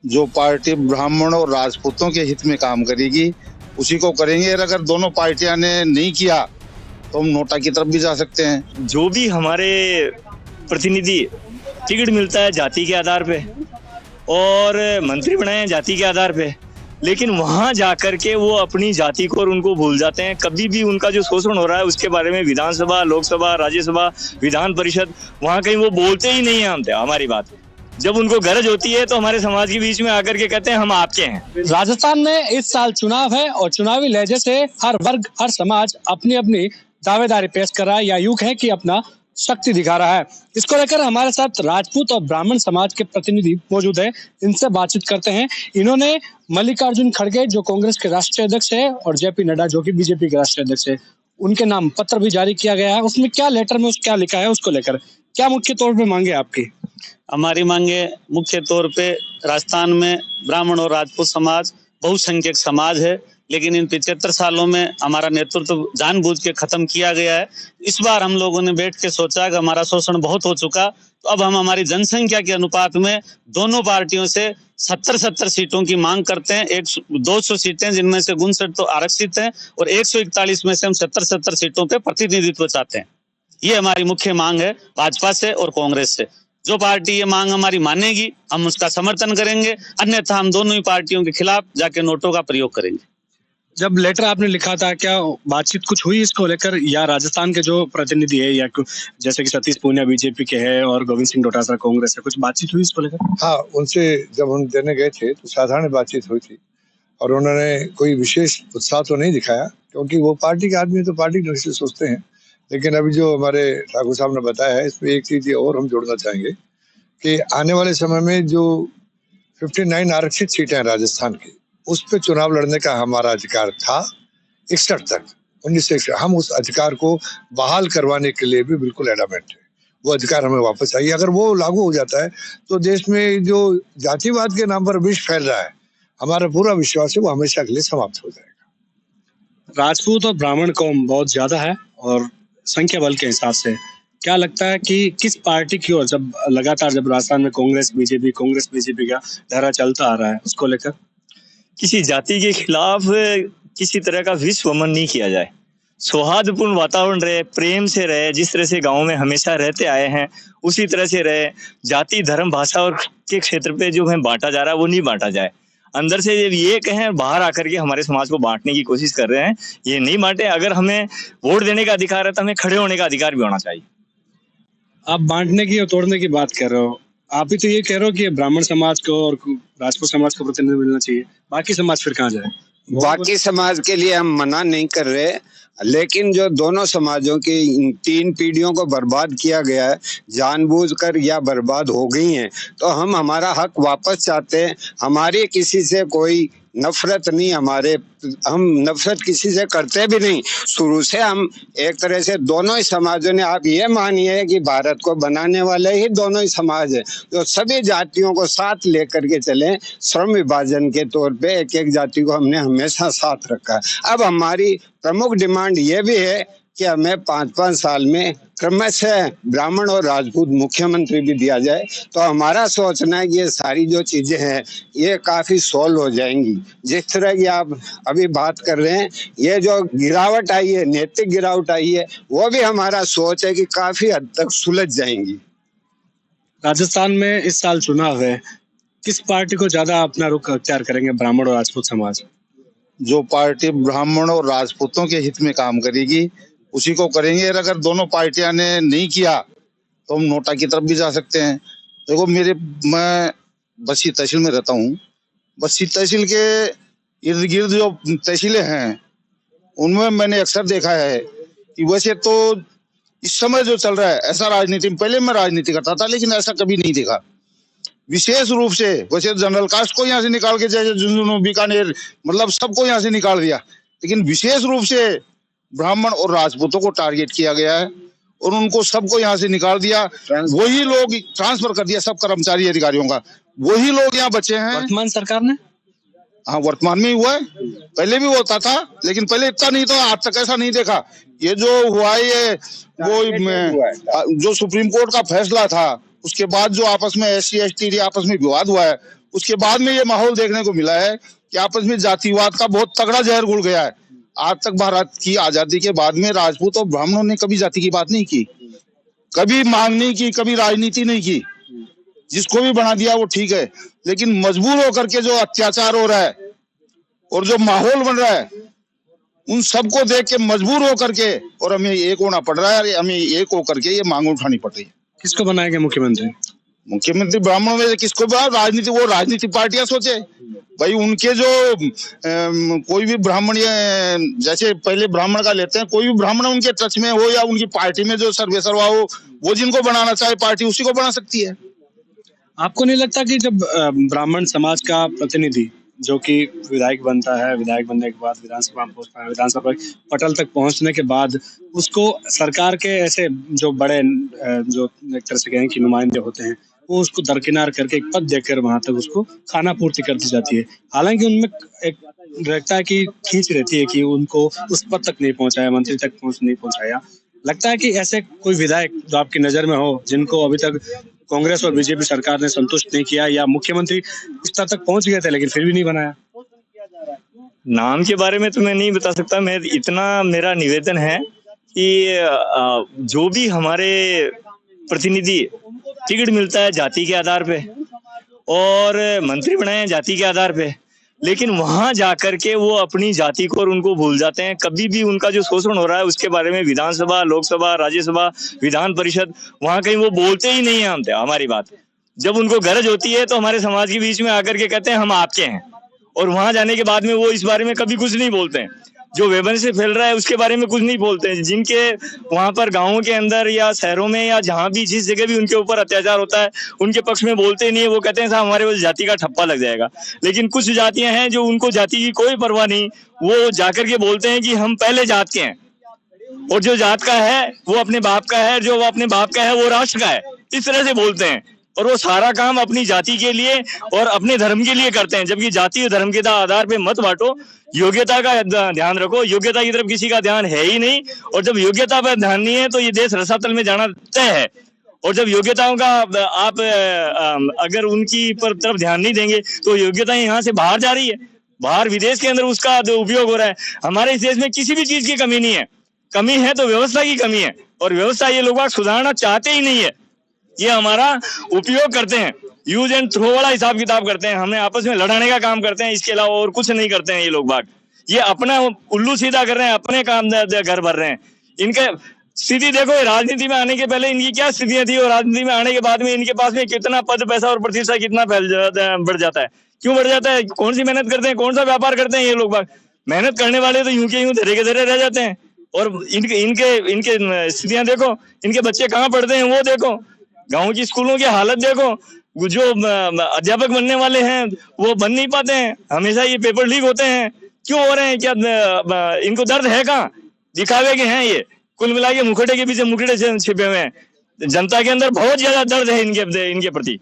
जो पार्टी ब्राह्मण और राजपूतों के हित में काम करेगी उसी को करेंगे। और अगर दोनों पार्टियां ने नहीं किया तो हम नोटा की तरफ भी जा सकते हैं। जो भी हमारे प्रतिनिधि टिकट मिलता है जाति के आधार पे और मंत्री बनाए हैं जाति के आधार पे, लेकिन वहां जाकर के वो अपनी जाति को और उनको भूल जाते हैं। कभी भी उनका जो शोषण हो रहा है उसके बारे में विधानसभा, लोकसभा, राज्यसभा, विधान परिषद वहां कहीं वो बोलते ही नहीं है हमसे हमारी बात। जब उनको गरज होती है तो हमारे समाज के बीच में आकर के कहते हैं हम आपके हैं। राजस्थान में इस साल चुनाव है और चुनावी लहजे से हर वर्ग, हर समाज अपनी अपनी दावेदारी पेश कर रहा है या यूं है कि अपना शक्ति दिखा रहा है। इसको लेकर हमारे साथ राजपूत और ब्राह्मण समाज के प्रतिनिधि मौजूद है, इनसे बातचीत करते हैं। इन्होंने मल्लिकार्जुन खड़गे जो कांग्रेस के राष्ट्रीय अध्यक्ष है और जेपी नड्डा जो कि बीजेपी के राष्ट्रीय अध्यक्ष है, उनके नाम पत्र भी जारी किया गया है। उसमें क्या लेटर में क्या लिखा है उसको लेकर क्या मुख्य तौर पे मांगे आपकी? हमारी मांगे मुख्य तौर पे राजस्थान में ब्राह्मण और राजपूत समाज बहुसंख्यक समाज है, लेकिन इन 75 सालों में हमारा नेतृत्व जानबूझ के खत्म किया गया है। इस बार हम लोगों ने बैठ के सोचा कि हमारा शोषण बहुत हो चुका, तो अब हम हमारी जनसंख्या के अनुपात में दोनों पार्टियों से 70-70 सीटों की मांग करते हैं। 200 सीटें जिनमें से 59 तो आरक्षित हैं और 141 में से हम 70-70 सीटों पे प्रतिनिधित्व चाहते हैं। ये हमारी मुख्य मांग है भाजपा से और कांग्रेस से। जो पार्टी ये मांग हमारी मानेगी हम उसका समर्थन करेंगे, अन्यथा हम दोनों ही पार्टियों के खिलाफ जाके नोटों का प्रयोग करेंगे। जब लेटर आपने लिखा था क्या बातचीत कुछ हुई इसको लेकर, या राजस्थान के जो प्रतिनिधि है या जैसे कि सतीश पूनिया बीजेपी के है और गोविंद सिंह डोटासरा कांग्रेस से कुछ बातचीत हुई इसको लेकर? हाँ, उनसे जब हम देने गए थे तो साधारण बातचीत हुई थी और उन्होंने कोई विशेष उत्साह तो नहीं दिखाया, क्योंकि वो पार्टी के आदमी तो पार्टी के दृष्टि से सोचते हैं। लेकिन अभी जो हमारे ठाकुर साहब ने बताया है इसमें एक चीज और हम जोड़ना चाहेंगे कि आने वाले समय में जो 59 आरक्षित सीटें हैं राजस्थान की, उस पर चुनाव लड़ने का हमारा अधिकार था 61 तक, 1961। हम उस अधिकार को बहाल करवाने के लिए भी बिल्कुल एडामेंट है। वो अधिकार हमें वापस चाहिए। अगर वो लागू हो जाता है तो देश में जो जातिवाद के नाम पर विष फैल रहा है, हमारा पूरा विश्वास है वो हमेशा के लिए समाप्त हो जाएगा। राजपूत और ब्राह्मण कौम बहुत ज्यादा है और संख्या बल के हिसाब से क्या लगता है कि किस पार्टी की ओर जब लगातार जब राजस्थान में कांग्रेस बीजेपी का धारा चलता आ रहा है उसको लेकर किसी जाति के खिलाफ किसी तरह का विश्वमन नहीं किया जाए। सौहार्दपूर्ण वातावरण रहे, प्रेम से रहे, जिस तरह से गांव में हमेशा रहते आए हैं उसी तरह से रहे। जाति, धर्म, भाषा और के क्षेत्र पे जो है बांटा जा रहा है वो नहीं बांटा जाए। अंदर से ये कहें बाहर आकर के हमारे समाज को बांटने की कोशिश कर रहे हैं, ये नहीं बांटे। अगर हमें वोट देने का अधिकार है तो हमें खड़े होने का अधिकार भी होना चाहिए। आप बांटने की और तोड़ने की बात कर रहे हो, आप ही तो ये कह रहे हो कि ब्राह्मण समाज को और राजपूत समाज को प्रतिनिधि मिलना चाहिए, बाकी समाज फिर कहाँ जाए? बाकी समाज के लिए हम मना नहीं कर रहे, लेकिन जो दोनों समाजों की 3 पीढ़ियों को बर्बाद किया गया है, जानबूझकर या बर्बाद हो गई हैं, तो हम हमारा हक वापस चाहते हैं। हमारी किसी से कोई नफरत नहीं, हम नफरत किसी से करते भी नहीं। शुरू से हम एक तरह से दोनों ही समाजों ने, आप ये मानिए कि भारत को बनाने वाले ही दोनों ही समाज है, जो सभी जातियों को साथ लेकर के चले। श्रम विभाजन के तौर पे एक एक जाति को हमने हमेशा साथ रखा है। अब हमारी प्रमुख डिमांड ये भी है कि हमें 5-5 साल में क्रमशः ब्राह्मण और राजपूत मुख्यमंत्री भी दिया जाए, तो हमारा सोचना है कि ये सारी जो चीजें हैं ये काफी सॉल्व हो जाएंगी। जिस तरह की आप अभी बात कर रहे हैं, ये जो गिरावट आई है, नैतिक गिरावट आई है, वो भी हमारा सोच है कि काफी हद तक सुलझ जाएंगी। राजस्थान में इस साल चुनाव है, किस पार्टी को ज्यादा अपना रुख अख्तियार करेंगे ब्राह्मण और राजपूत समाज? जो पार्टी ब्राह्मण और राजपूतों के हित में काम करेगी उसी को करेंगे। और अगर दोनों पार्टियां ने नहीं किया तो हम नोटा की तरफ भी जा सकते हैं। देखो मैं बस्सी तहसील में रहता हूँ। बस्सी तहसील के इर्द गिर्द जो तहसीलें हैं उनमें मैंने अक्सर देखा है कि वैसे तो इस समय जो चल रहा है ऐसा राजनीति, पहले मैं राजनीति करता था लेकिन ऐसा कभी नहीं देखा। विशेष रूप से वैसे जनरल कास्ट को यहाँ से निकाल के, जैसे झुंझुनू, बीकानेर, मतलब सबको यहाँ से निकाल दिया, लेकिन विशेष रूप से ब्राह्मण और राजपूतों को टारगेट किया गया है और उनको सबको यहाँ से निकाल दिया। वही लोग ट्रांसफर कर दिया, सब कर्मचारी अधिकारियों का, वही लोग यहाँ बचे हैं। वर्तमान सरकार ने? हाँ, वर्तमान में ही हुआ है, पहले भी होता था लेकिन पहले इतना नहीं था, आज तक ऐसा नहीं देखा। ये जो हुआ है ये वो जो सुप्रीम कोर्ट का फैसला था उसके बाद जो आपस में SC ST आपस में विवाद हुआ है उसके बाद में ये माहौल देखने को मिला है कि आपस में जातिवाद का बहुत तगड़ा जहर घुल गया है। आज तक भारत की आजादी के बाद में राजपूत और ब्राह्मणों ने कभी जाति की बात नहीं की, कभी मांग नहीं की, कभी राजनीति नहीं की। जिसको भी बना दिया वो ठीक है, लेकिन मजबूर होकर के जो अत्याचार हो रहा है और जो माहौल बन रहा है, उन सबको देख के मजबूर होकर के और हमें एक होना पड़ रहा है, हमें एक होकर के ये मांग उठानी पड़ रही है। किसको बनाएंगे मुख्यमंत्री? मुख्यमंत्री ब्राह्मणों में से किसको बना? राजनीति, वो राजनीति पार्टियां सोचे भाई। उनके जो कोई भी ब्राह्मण, जैसे पहले ब्राह्मण का लेते हैं, कोई भी ब्राह्मण उनके टच में हो या उनकी पार्टी में जो सर्वे सर्वा हो, वो जिनको बनाना चाहे पार्टी उसी को बना सकती है। आपको नहीं लगता कि जब ब्राह्मण समाज का प्रतिनिधि जो कि विधायक बनता है, विधायक बनने के बाद विधानसभा में पहुंचता है, विधानसभा पटल तक पहुंचने के बाद उसको सरकार के ऐसे जो बड़े जो एक तरह से कहें कि नुमाइंदे होते हैं, वो उसको दरकिनार करके एक पद देकर वहां तक उसको खाना पूर्ति कर दी जाती है। हालांकि उनमें एक रहता है कि खींच रहती है कि उनको उस पद तक नहीं पहुंचाया, मंत्री तक नहीं पहुंचाया। लगता है कि ऐसे कोई विधायक जो आपकी नजर में हो, जिनको अभी तक कांग्रेस और बीजेपी सरकार ने संतुष्ट नहीं किया, या मुख्यमंत्री इस स्तर तक पहुंच गए थे लेकिन फिर भी नहीं बनाया? नाम के बारे में तो मैं नहीं बता सकता। मैं इतना मेरा निवेदन है कि जो भी हमारे प्रतिनिधि टिकट मिलता है जाति के आधार पे और मंत्री बनाए हैं जाति के आधार पे, लेकिन वहां जाकर के वो अपनी जाति को और उनको भूल जाते हैं। कभी भी उनका जो शोषण हो रहा है उसके बारे में विधानसभा, लोकसभा, राज्यसभा, विधान परिषद, वहां कहीं वो बोलते ही नहीं है हमसे हमारी बात। जब उनको गरज होती है तो हमारे समाज के बीच में आकर के कहते हैं हम आपके हैं, और वहां जाने के बाद में वो इस बारे में कभी कुछ नहीं बोलते हैं। जो वेबन से फैल रहा है उसके बारे में कुछ नहीं बोलते हैं। जिनके वहां पर गांवों के अंदर या शहरों में या जहां भी जिस जगह भी उनके ऊपर अत्याचार होता है, उनके पक्ष में बोलते नहीं है। वो कहते हैं साहब हमारे वो जाति का ठप्पा लग जाएगा। लेकिन कुछ जातियां हैं जो उनको जाति की कोई परवाह नहीं, वो जाकर के बोलते हैं कि हम पहले जात के हैं, और जो जात का है वो अपने बाप का है, जो अपने बाप का है वो राष्ट्र का है, इस तरह से बोलते हैं। और वो सारा काम अपनी जाति के लिए और अपने धर्म के लिए करते हैं। जबकि जाति और धर्म के आधार पे मत बांटो, योग्यता का ध्यान रखो। योग्यता की तरफ किसी का ध्यान है ही नहीं, और जब योग्यता पर ध्यान नहीं है तो ये देश रसातल में जाना तय है। और जब योग्यताओं का आप अगर उनकी पर तरफ ध्यान नहीं देंगे तो योग्यता यहाँ से बाहर जा रही है, बाहर विदेश के अंदर उसका उपयोग हो रहा है। हमारे इस देश में किसी भी चीज की कमी नहीं है, कमी है तो व्यवस्था की कमी है, और व्यवस्था ये लोग सुधारना चाहते ही नहीं है। ये हमारा उपयोग करते हैं, यूज एंड थ्रो वाला हिसाब किताब करते हैं, हमें आपस में लड़ाने का काम करते हैं, इसके अलावा और कुछ नहीं करते हैं ये लोग बाग। ये अपना उल्लू सीधा कर रहे हैं, अपने काम घर भर रहे हैं। इनके स्थिति देखो, राजनीति में आने के पहले इनकी क्या स्थितियां थी और राजनीति में आने के बाद में इनके पास में कितना पद, पैसा और प्रतिष्ठा कितना बढ़ जाता है। क्यों बढ़ जाता है? कौन सी मेहनत करते हैं, कौन सा व्यापार करते हैं ये लोग बाग? मेहनत करने वाले तो यूं के यूं धरे के धरे रह जाते हैं। और इनके स्थितियां देखो, इनके बच्चे कहाँ पढ़ते हैं वो देखो, गांव की स्कूलों की हालत देखो। जो अध्यापक बनने वाले हैं वो बन नहीं पाते हैं, हमेशा ये पेपर लीक होते हैं। क्यों हो रहे हैं? क्या इनको दर्द है? कहाँ दिखावे के हैं ये? कुल मिला के मुखड़े के पीछे मुखड़े छिपे हुए हैं। जनता के अंदर बहुत ज्यादा दर्द है इनके प्रति।